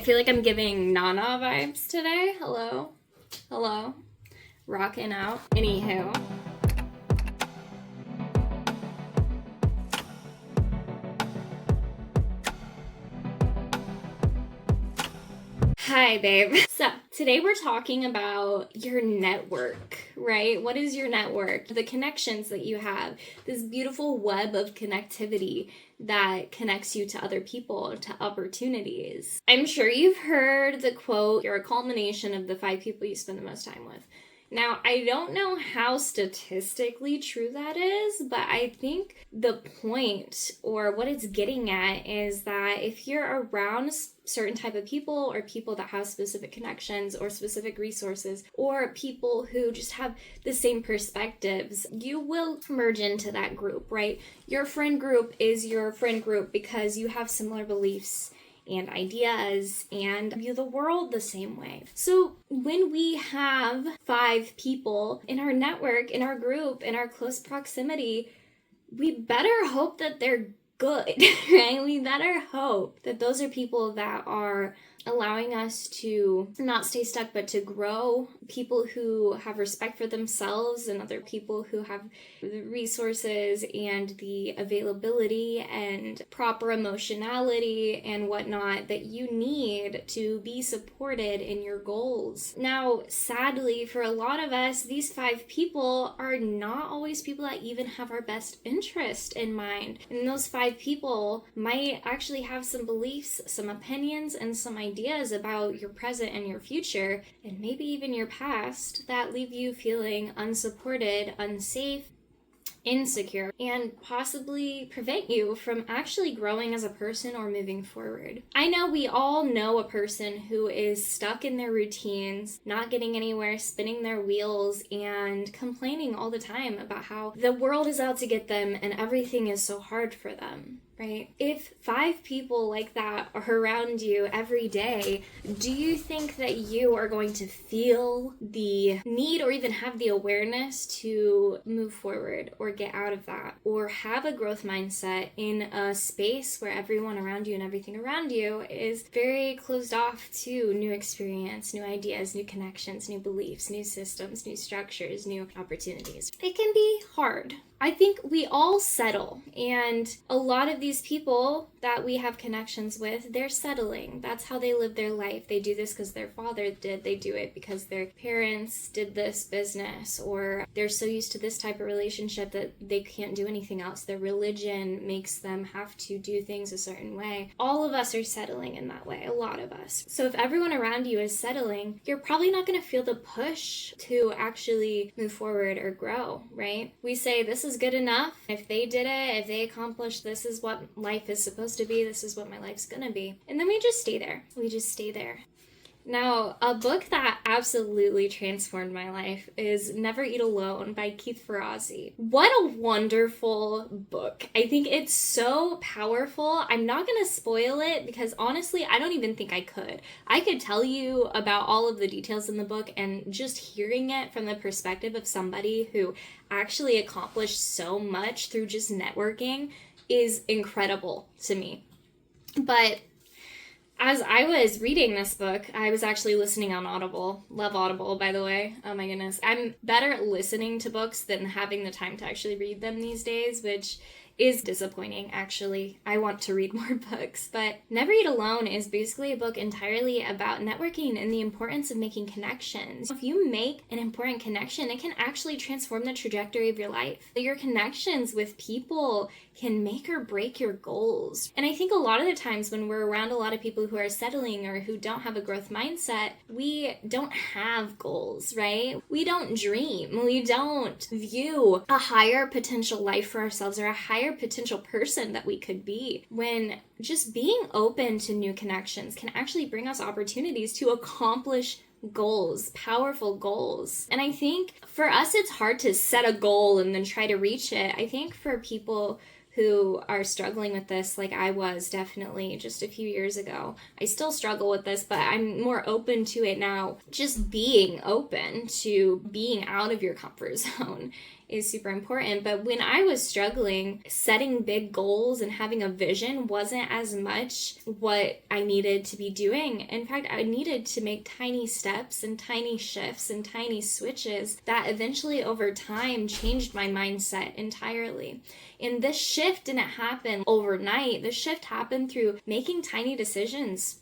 feel like I'm giving Nana vibes today. Hello. Rocking out. Anywho. Hi, babe. So, today we're talking about your network, right? What is your network? The connections that you have, this beautiful web of connectivity that connects you to other people, to opportunities. I'm sure you've heard the quote, you're a culmination of the 5 people you spend the most time with. Now, I don't know how statistically true that is, but I think the point or what it's getting at is that if you're around certain type of people or people that have specific connections or specific resources or people who just have the same perspectives, you will merge into that group, right? Your friend group is your friend group because you have similar beliefs and ideas and view the world the same way. So when we have 5 people in our network, in our group, in our close proximity, we better hope that they're good, right? We better hope that those are people that are allowing us to not stay stuck, but to grow. People who have respect for themselves and other people who have the resources and the availability and proper emotionality and whatnot that you need to be supported in your goals. Now, sadly, for a lot of us, these 5 people are not always people that even have our best interest in mind. And those 5 people might actually have some beliefs, some opinions, and some ideas about your present and your future, and maybe even your past, that leave you feeling unsupported, unsafe, insecure, and possibly prevent you from actually growing as a person or moving forward. I know we all know a person who is stuck in their routines, not getting anywhere, spinning their wheels, and complaining all the time about how the world is out to get them and everything is so hard for them. Right? If 5 people like that are around you every day, do you think that you are going to feel the need or even have the awareness to move forward or get out of that or have a growth mindset in a space where everyone around you and everything around you is very closed off to new experience, new ideas, new connections, new beliefs, new systems, new structures, new opportunities? It can be hard. I think we all settle, and a lot of these people that we have connections with, they're settling. That's how they live their life. They do this because their father did. They do it because their parents did this business, or they're so used to this type of relationship that they can't do anything else. Their religion makes them have to do things a certain way. All of us are settling in that way, a lot of us. So if everyone around you is settling, you're probably not going to feel the push to actually move forward or grow, right? We say this is good enough. If they did it, if they accomplished, this is what life is supposed to be, this is what my life's gonna be. And then we just stay there. Now, a book that absolutely transformed my life is Never Eat Alone by Keith Ferazzi. What a wonderful book. I think it's so powerful. I'm not going to spoil it because honestly, I don't even think I could. I could tell you about all of the details in the book, and just hearing it from the perspective of somebody who actually accomplished so much through just networking is incredible to me. But as I was reading this book, I was actually listening on Audible. Love Audible, by the way. Oh my goodness. I'm better at listening to books than having the time to actually read them these days, which is disappointing, actually. I want to read more books. But Never Eat Alone is basically a book entirely about networking and the importance of making connections. If you make an important connection, it can actually transform the trajectory of your life. Your connections with people can make or break your goals. And I think a lot of the times when we're around a lot of people who are settling or who don't have a growth mindset, we don't have goals, right? We don't dream. We don't view a higher potential life for ourselves or a higher potential person that we could be, when just being open to new connections can actually bring us opportunities to accomplish goals, powerful goals. And I think for us, it's hard to set a goal and then try to reach it. I think for people who are struggling with this, like I was definitely just a few years ago. I still struggle with this, but I'm more open to it now. Just being open to being out of your comfort zone is super important. But when I was struggling, setting big goals and having a vision wasn't as much what I needed to be doing. In fact, I needed to make tiny steps and tiny shifts and tiny switches that eventually over time changed my mindset entirely. And this shift didn't happen overnight. The shift happened through making tiny decisions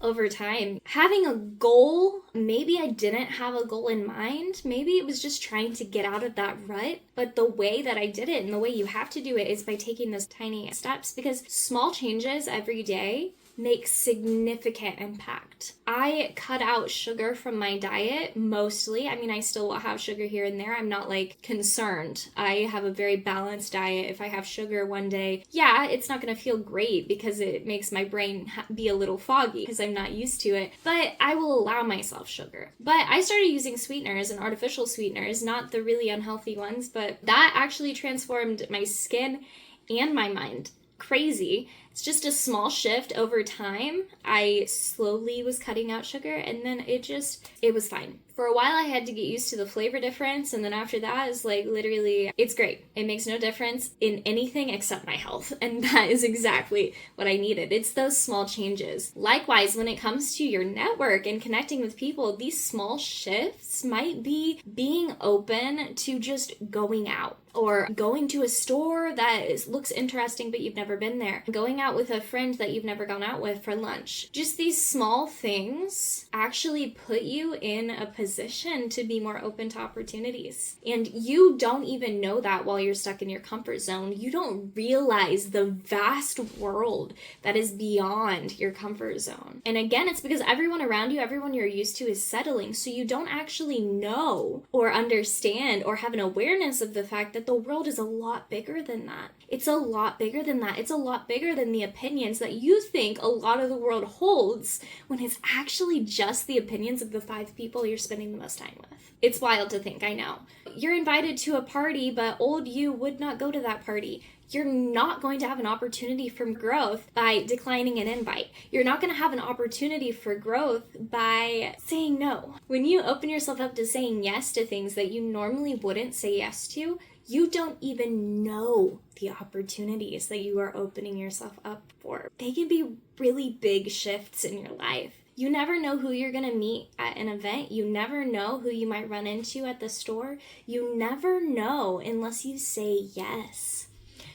over time. Having a goal, maybe I didn't have a goal in mind. Maybe it was just trying to get out of that rut. But the way that I did it, and the way you have to do it, is by taking those tiny steps, because small changes every day make significant impact. I cut out sugar from my diet mostly. I mean, I still will have sugar here and there. I'm not like concerned. I have a very balanced diet. If I have sugar one day, yeah, it's not going to feel great because it makes my brain be a little foggy because I'm not used to it, but I will allow myself sugar. But I started using sweeteners and artificial sweeteners, not the really unhealthy ones, but that actually transformed my skin and my mind. Crazy. It's just a small shift over time. I slowly was cutting out sugar, and then it was fine. For a while I had to get used to the flavor difference, and then after that is like literally, it's great. It makes no difference in anything except my health, and that is exactly what I needed. It's those small changes. Likewise, when it comes to your network and connecting with people, these small shifts might be being open to just going out, or going to a store that looks interesting but you've never been there, going out with a friend that you've never gone out with for lunch. Just these small things actually put you in a position to be more open to opportunities. And you don't even know that while you're stuck in your comfort zone. You don't realize the vast world that is beyond your comfort zone. And again, it's because everyone around you, everyone you're used to is settling. So you don't actually know or understand or have an awareness of the fact that the world is a lot bigger than that. It's a lot bigger than that. It's a lot bigger than the opinions that you think a lot of the world holds, when it's actually just the opinions of the 5 people you're spending the most time with. It's wild to think, I know. You're invited to a party, but old you would not go to that party. You're not going to have an opportunity for growth by declining an invite. You're not going to have an opportunity for growth by saying no. When you open yourself up to saying yes to things that you normally wouldn't say yes to, you don't even know the opportunities that you are opening yourself up for. They can be really big shifts in your life. You never know who you're going to meet at an event. You never know who you might run into at the store. You never know unless you say yes.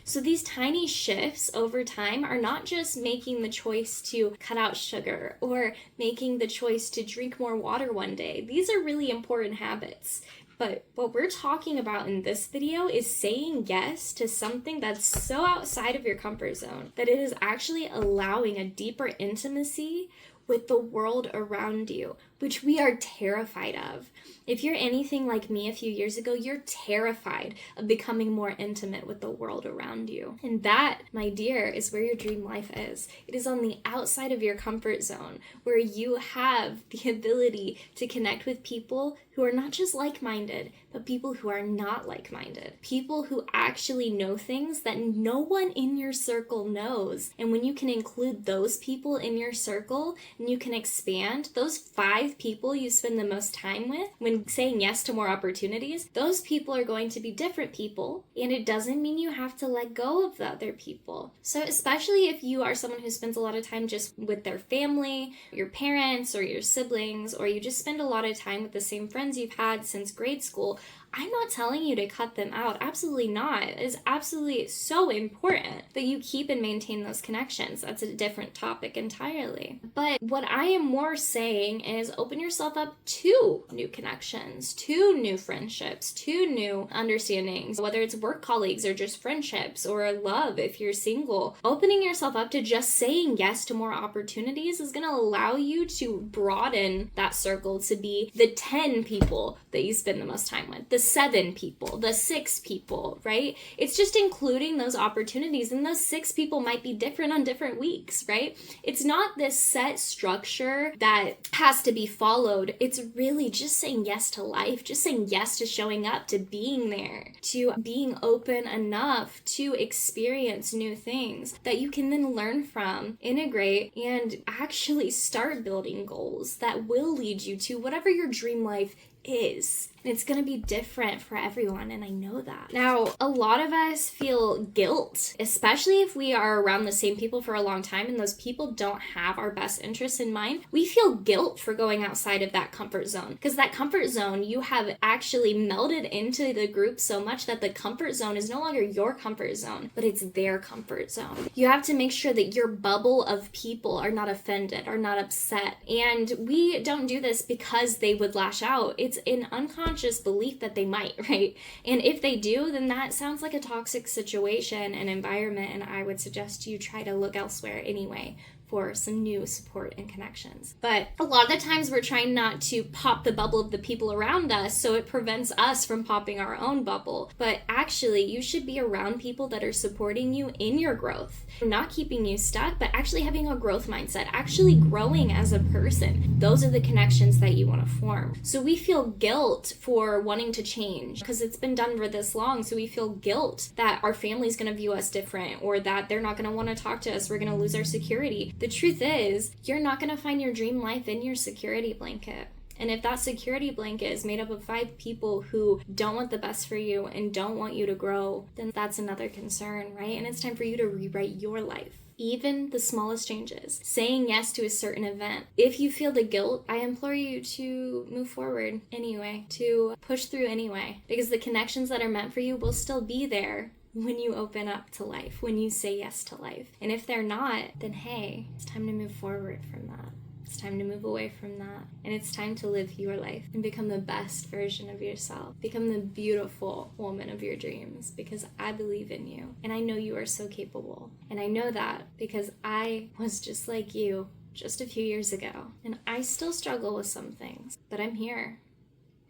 So these tiny shifts over time are not just making the choice to cut out sugar or making the choice to drink more water one day. These are really important habits. But what we're talking about in this video is saying yes to something that's so outside of your comfort zone that it is actually allowing a deeper intimacy with the world around you, which we are terrified of. If you're anything like me a few years ago, you're terrified of becoming more intimate with the world around you. And that, my dear, is where your dream life is. It is on the outside of your comfort zone, where you have the ability to connect with people who are not just like-minded, but people who are not like-minded. People who actually know things that no one in your circle knows. And when you can include those people in your circle, and you can expand those 5 people you spend the most time with, when saying yes to more opportunities, those people are going to be different people, and it doesn't mean you have to let go of the other people. So especially if you are someone who spends a lot of time just with their family, your parents, or your siblings, or you just spend a lot of time with the same friends you've had since grade school, I'm not telling you to cut them out. Absolutely not. It is absolutely so important that you keep and maintain those connections. That's a different topic entirely. But what I am more saying is open yourself up to new connections, to new friendships, to new understandings, whether it's work colleagues or just friendships or love if you're single. Opening yourself up to just saying yes to more opportunities is going to allow you to broaden that circle to be the 10 people that you spend the most time with, the 7 people, the 6 people, right? It's just including those opportunities, and those 6 people might be different on different weeks, right? It's not this set structure that has to be followed. It's really just saying yes to life, just saying yes to showing up, to being there, to being open enough to experience new things that you can then learn from, integrate, and actually start building goals that will lead you to whatever your dream life is. And it's going to be different for everyone, and I know that. Now, a lot of us feel guilt, especially if we are around the same people for a long time and those people don't have our best interests in mind. We feel guilt for going outside of that comfort zone, because that comfort zone, you have actually melded into the group so much that the comfort zone is no longer your comfort zone, but it's their comfort zone. You have to make sure that your bubble of people are not offended, are not upset. And we don't do this because they would lash out. It's an unconscious belief that they might, right? And if they do, then that sounds like a toxic situation and environment, and I would suggest you try to look elsewhere anyway for some new support and connections. But a lot of the times we're trying not to pop the bubble of the people around us, so it prevents us from popping our own bubble. But actually, you should be around people that are supporting you in your growth, not keeping you stuck, but actually having a growth mindset, actually growing as a person. Those are the connections that you want to form. So we feel guilt for wanting to change because it's been done for this long. So we feel guilt that our family's going to view us different, or that they're not going to want to talk to us. We're going to lose our security. The truth is, you're not going to find your dream life in your security blanket. And if that security blanket is made up of 5 people who don't want the best for you and don't want you to grow, then that's another concern, right? And it's time for you to rewrite your life. Even the smallest changes, saying yes to a certain event. If you feel the guilt, I implore you to move forward anyway, to push through anyway, because the connections that are meant for you will still be there when you open up to life, when you say yes to life. And if they're not, then hey, it's time to move forward from that. It's time to move away from that. And it's time to live your life and become the best version of yourself. Become the beautiful woman of your dreams, because I believe in you. And I know you are so capable. And I know that because I was just like you just a few years ago. And I still struggle with some things, but I'm here.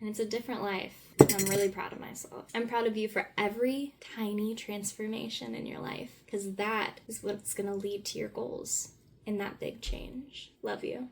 And it's a different life. And I'm really proud of myself. I'm proud of you for every tiny transformation in your life, because that is what's going to lead to your goals and that big change. Love you.